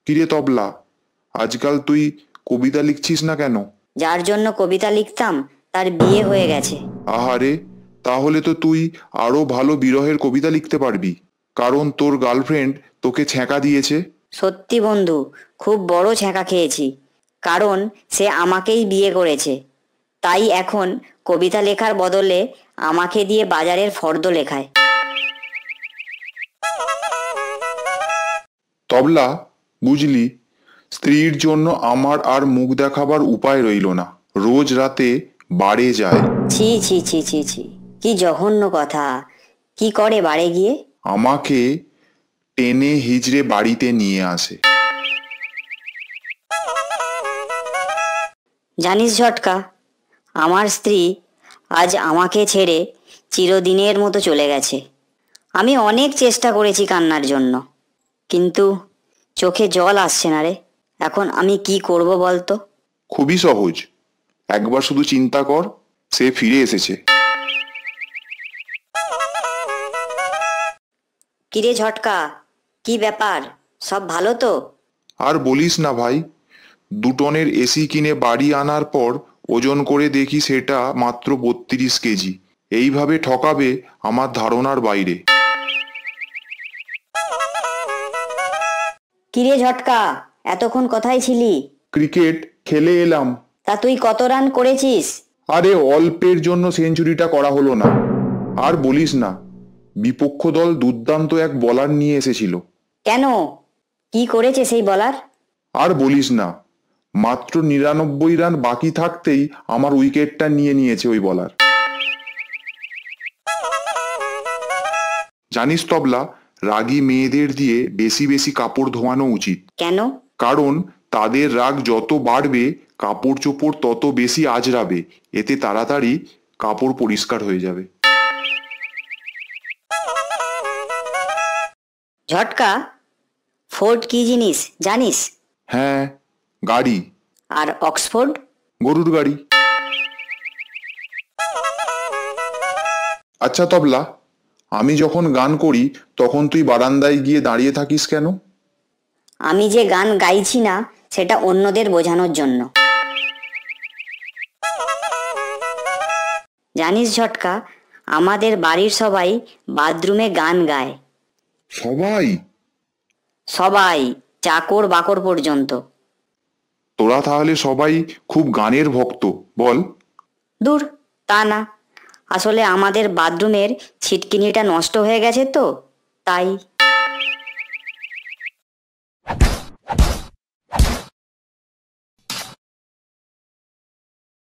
কিরে তবলা, আজকাল তুই কবিতা লিখছিস না কেন? যার জন্য কবিতা লিখতাম তার বিয়ে হয়ে গেছে। আহারে, তাহলে তো তুই আরো ভালো বিরহের কবিতা লিখতে পারবি, কারণ তোর গার্লফ্রেন্ড তোকে ছ্যাঁকা দিয়েছে। সত্যি বন্ধু, খুব বড় ছ্যাঁকা খেয়েছি, কারণ সে আমাকেই বিয়ে করেছে। তাই এখন কবিতা লেখার বদলে আমাকে দিয়ে বাজারের ফর্দ লেখায়। তবলা, বুঝলি, স্ত্রীর জন্য আমার আর মুখ দেখাবার উপায় রইল না। রোজ রাতে বারে যায়। ছি ছি ছি ছি ছি, কি জঘন্য কথা! কি করে বাড়ে গিয়ে? আমাকে টেনে হিজড়ে বাড়িতে নিয়ে আসে। জানিস ঝটকা, আমার স্ত্রী আজ আমাকে ছেড়ে চিরদিনের মতো চলে গেছে। আমি অনেক চেষ্টা করেছি কান্নার জন্য, কিন্তু চোখে জল আসছে না রে। এখন আমি কি করব বলতো? খুবই সহজ, একবার শুধু চিন্তা কর, সে ফিরে এসেছে। কিরে ঝটকা, কি ব্যাপার? সব ভালো তো? আর বলিস না ভাই, 2 টনের এসি কিনে বাড়ি আনার পর ওজন করে দেখি সেটা মাত্র 32 কেজি। এইভাবে ঠকাবে আমার ধারণার বাইরে। কিরে ঝটকা, এতক্ষণ কোথায় ছিলি? ক্রিকেট খেলে এলাম। তা তুই কত রান করেছিস? আরে অল্পের জন্য সেঞ্চুরিটা করা হলো না। আর বলিস না, বিপক্ষ দল দুর্দান্ত এক বলার নিয়ে এসেছিল। কেন, কি করেছে সেই বলার? আর বলিস না, মাত্র 99 রান বাকি থাকতেই আমার উইকেটটা নিয়ে নিয়েছে ওই বলার। জানিস তবলা, রাগী মেয়েদের দিয়ে বেশি বেশি কাপড় ধোয়ানো উচিত। কেন? কারণ তাদের রাগ যত বাড়বে কাপড় চোপড় তত বেশি আঁচড়াবে, এতে তাড়াতাড়ি কাপড় পরিষ্কার হয়ে যাবে। ঝটকা, ফোর্ড কি জিনিস জানিস? হ্যাঁ, গাড়ি। আর অক্সফোর্ড? গরুর গাড়ি। আচ্ছা তবলা, আমি যখন গান করি তখন তুই বারান্দায় গিয়ে দাঁড়িয়ে থাকিস কেন? আমি যে গান গাইছি না সেটা অন্যদের বোঝানোর জন্য। জানিস ঝটকা, আমাদের বাড়ির সবাই বাথরুমে গান গায়। সবাই? সবাই, চাকর বাকর পর্যন্ত। তোরা তাহলে সবাই খুব গানের ভক্ত, বল? দূর, তা না। আসলে আমাদের বাথরুমের ছিটকিনিটা নষ্ট হয়ে গেছে তো, তাই।